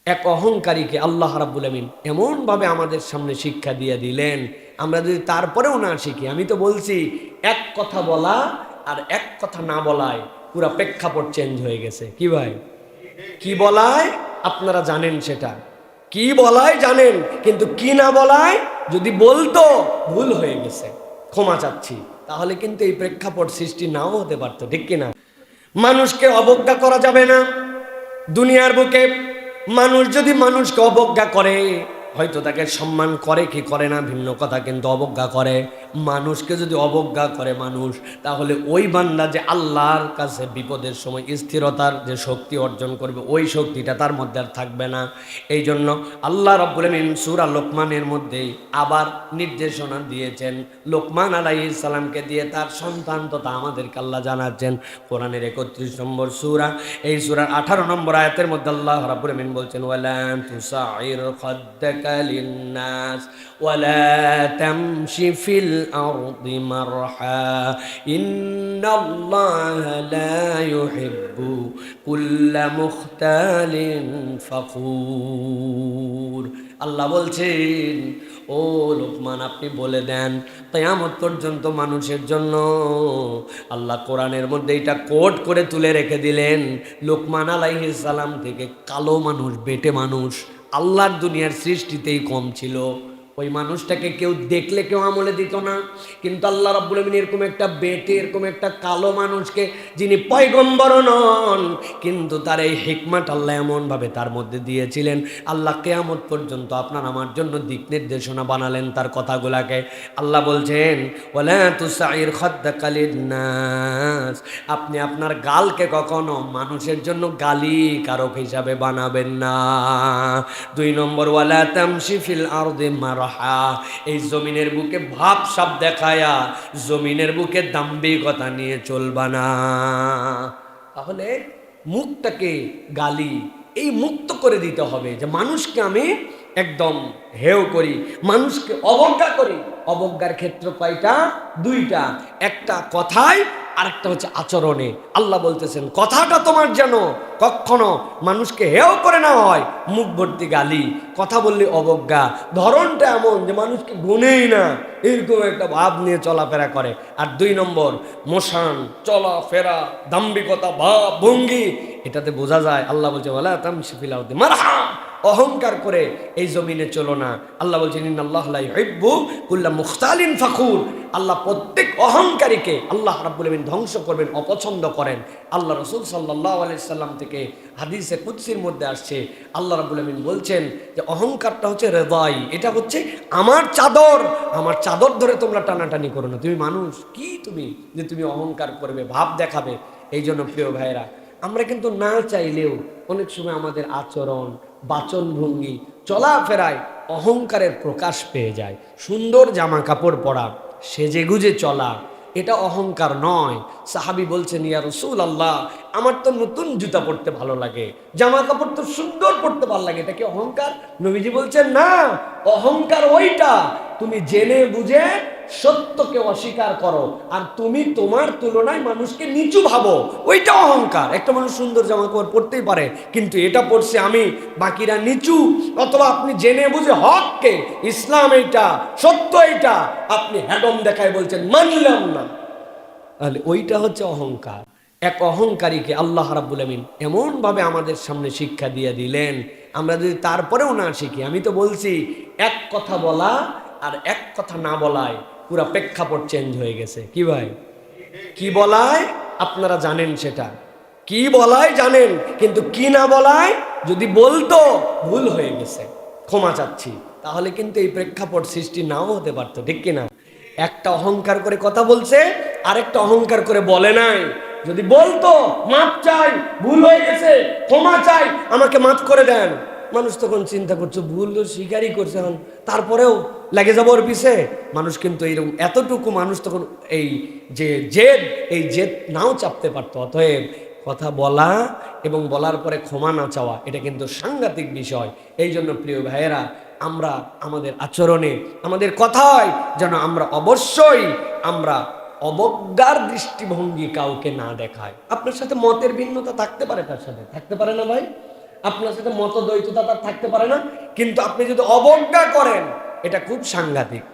এক অহংকারীকে আল্লাহ রাব্বুল আমিন এমনভাবে আমাদের সামনে শিক্ষা দিয়ে দিলেন, আমরা যদি তারপরেও না শিখি। আমি তো বলছি এক কথা বলা আর এক কথা না বলায় পুরা প্রেক্ষাপট চেঞ্জ হয়ে গেছে। কি ভাই, কি বলায় আপনারা জানেন, সেটা কি বলায় জানেন, কিন্তু কি না বলায় যদি বলতো ভুল হয়ে গেছে, ক্ষমা চাচ্ছি, তাহলে কিন্তু এই প্রেক্ষাপট সৃষ্টি নাও হতে পারতো। ঠিক কিনা? মানুষকে অবজ্ঞা করা যাবে না দুনিয়ার বুকে। মানুষ যদি মানুষকে অবজ্ঞা করে, হয়তো তাকে সম্মান করে কি করে না ভিন্ন কথা, কিন্তু অবজ্ঞা করে। মানুষকে যদি অবজ্ঞা করে মানুষ, তাহলে ওই বান্দা যে আল্লাহর কাছে বিপদের সময় স্থিরতার যে শক্তি অর্জন করবে, ওই শক্তিটা তার মধ্যে আর থাকবে না। এই জন্য আল্লাহ রাব্বুল আমিন সূরা লোকমানের মধ্যেই আবার নির্দেশনা দিয়েছেন লোকমান আলাইহিস সালামকে দিয়ে, তার সন্তান তথা আমাদেরকে আল্লাহ জানাচ্ছেন কোরআনের 31 নম্বর সূরা, এই সূরার 18 নম্বর আয়াতের মধ্যে আল্লাহ রাব্বুল আমিন বলছেন, ওয়ালা তুসাইর খাদ্দাকা লিন্নাস ওয়ালা তামশি ফিল আরদি মারহা ইন্নাল্লাহা লা ইউহিব্বু কুল্লা মুখতালিন ফাখুর। আল্লাহ বলছেন, ও লোকমান, আপনি বলে দেন কিয়ামত পর্যন্ত মানুষের জন্য আল্লাহ কোরআনের মধ্যে এটা কোট করে তুলে রেখে দিলেন। লোকমান আলাইহিস সালাম থেকে কালো মানুষ, বেটে মানুষ আল্লাহর দুনিয়ার সৃষ্টিতেই কম ছিল। ওই মানুষটাকে কেউ দেখলে কেউ আমলে দিত না, কিন্তু আল্লাহ রাব্বুল আমিন এরকম একটা বেটে, এরকম একটা কালো মানুষকে, যিনি পয়গম্বর নন, কিন্তু তার এই হিকমত আল্লাহ এমনভাবে তার মধ্যে দিয়েছিলেন, আল্লাহ কিয়ামত পর্যন্ত আপনার আমার জন্য দিক নির্দেশনা বানালেন তার কথাগুলাকে। আল্লাহ বলছেন, ওয়ালা তুসাইর খাদ্দাকা লিন্নাস, আপনি আপনার গালকে কখনো মানুষের জন্য গালি কারক হিসাবে বানাবেন না। 2 নম্বর, ওয়ালা তামশি ফিল আরদি মারহা, এই জমিনের বুকে ভাব সাপ দেখায়া জমিনের বুকে দাম্ভিকতা নিয়ে চলবা না। তাহলে মুখটাকে গালি এই মুক্ত করে দিতে হবে, যে মানুষকে আমি একদম হেয় করি, মানুষকে অবজ্ঞা করি। অবজ্ঞার ক্ষেত্র কয়টা? 2টা, একটা কথায় আরেকটা হচ্ছে আচরণে। আল্লাহ বলতেছেন কথাটা তোমার যেন কখনো মানুষকে হেয় করে না হয়, মুখ ভর্তি গালি, কথা বললে অবজ্ঞা, ধরনটা এমন যে মানুষকে গুনেই না, এরকম একটা ভাব নিয়ে চলাফেরা করে। আর 2 নম্বর, মোশান, চলাফেরা, দাম্ভিকতা, ভাব ভঙ্গি, এটাতে বোঝা যায় আল্লাহ বলছে, ওয়ালা তামশি ফিল আরদি মারহা, অহংকার করে এই জমিনে চলো না। আল্লাহ বলছেন, ইন্নাল্লাহা লা ইউহিব্বু কুল্লা মুখতালিন ফাখুর, আল্লাহ প্রত্যেক অহংকারীকে আল্লাহ রাব্বুল আমিন ধ্বংস করবেন, অপছন্দ করেন। আল্লাহ রাসূল সাল্লাল্লাহু আলাইহি সাল্লাম থেকে হাদিসে কুদসির মধ্যে আসছে, আল্লাহ রাব্বুল আমিন বলছেন যে অহংকারটা হচ্ছে হৃদয়, এটা হচ্ছে আমার চাদর, আমার চাদর ধরে তোমরা টানাটানি করো না। তুমি মানুষ কি, তুমি যে তুমি অহংকার করবে, ভাব দেখাবে। এই জন্য প্রিয় ভাইরা, আমরা কিন্তু না চাইলেও অনেক সময় আমাদের আচরণ, বাচনভঙ্গি, চলাফেরায় অহংকারের প্রকাশ পেয়ে যায়। সুন্দর জামা কাপড় পরা, সেজেগুজে চলা, এটা অহংকার নয়। সাহাবী বলছেন, ইয়া রাসূলুল্লাহ, আমার তো নতুন জুতা পরতে ভালো লাগে, জামা কাপড় তো সুন্দর পরতে ভালো লাগে, এটা কি অহংকার? নবীজি বলছেন, না, অহংকার ওইটা তুমি জেনে বুঝে সত্যকে অস্বীকার করো, আর তুমি তোমার তুলনায় মানুষকে নিচু ভাবো, ওইটা অহংকার। একটা মানুষ সুন্দর জামা কাপড় পরতেই পারে, কিন্তু এটা পরছে আমি, বাকিরা নিচু। অথবা আপনি জেনে বুঝে হককে, ইসলাম এইটা, সত্য এইটা, আপনি হ্যাডম দেখায় বলছেন মানলাম না, তাহলে ওইটা হচ্ছে অহংকার। এক অহংকারীকে আল্লাহ রাব্বুল আমিন এমনভাবে আমাদের সামনে শিক্ষা দিয়ে দিলেন, আমরা যদি তারপরেও না শিখি। আমি তো বলছি এক কথা বলা আর এক কথা না বলায় পুরা প্রেক্ষাপট চেঞ্জ হয়ে গেছে। কি ভাই, কি বলায় আপনারা জানেন, সেটা কি বলায় জানেন, কিন্তু কি না বলায় যদি বলতো ভুল হয়ে গেছে, ক্ষমা চাচ্ছি, তাহলে কিন্তু এই প্রেক্ষাপট সৃষ্টি নাও হতে পারতো। ঠিক কিনা? একটা অহংকার করে কথা বলছে, আরেকটা অহংকার করে বলে নাই। যদি বলতো মাপ চাই, ভুল হয়ে গেছে, ক্ষমা চাই, আমাকে মাফ করে দেন, মানুষ তখন চিন্তা করছে ভুল তো স্বীকারই করছে, এখন তারপরেও লেগে যাবো ওর পিছে। মানুষ কিন্তু এইরকম এতটুকু মানুষ তখন এই যে জেদ, এই জেদ নাও চাপতে পারতো। অতএব কথা বলা এবং বলার পরে ক্ষমা না চাওয়া, এটা কিন্তু সাংঘাতিক বিষয়। এই জন্য প্রিয় ভাইয়েরা, আমরা আমাদের আচরণে, আমাদের কথায় যেন আমরা অবশ্যই আমরা অবজ্ঞার দৃষ্টিভঙ্গি কাউকে না দেখায়। আপনার সাথে মতের ভিন্নতা থাকতে পারে, তার সাথে থাকতে পারে না ভাই? আপনার সাথে মতদ্বৈততা তার থাকতে পারে না, কিন্তু আপনি যদি অবজ্ঞা করেন এটা খুব সাংঘাতিক।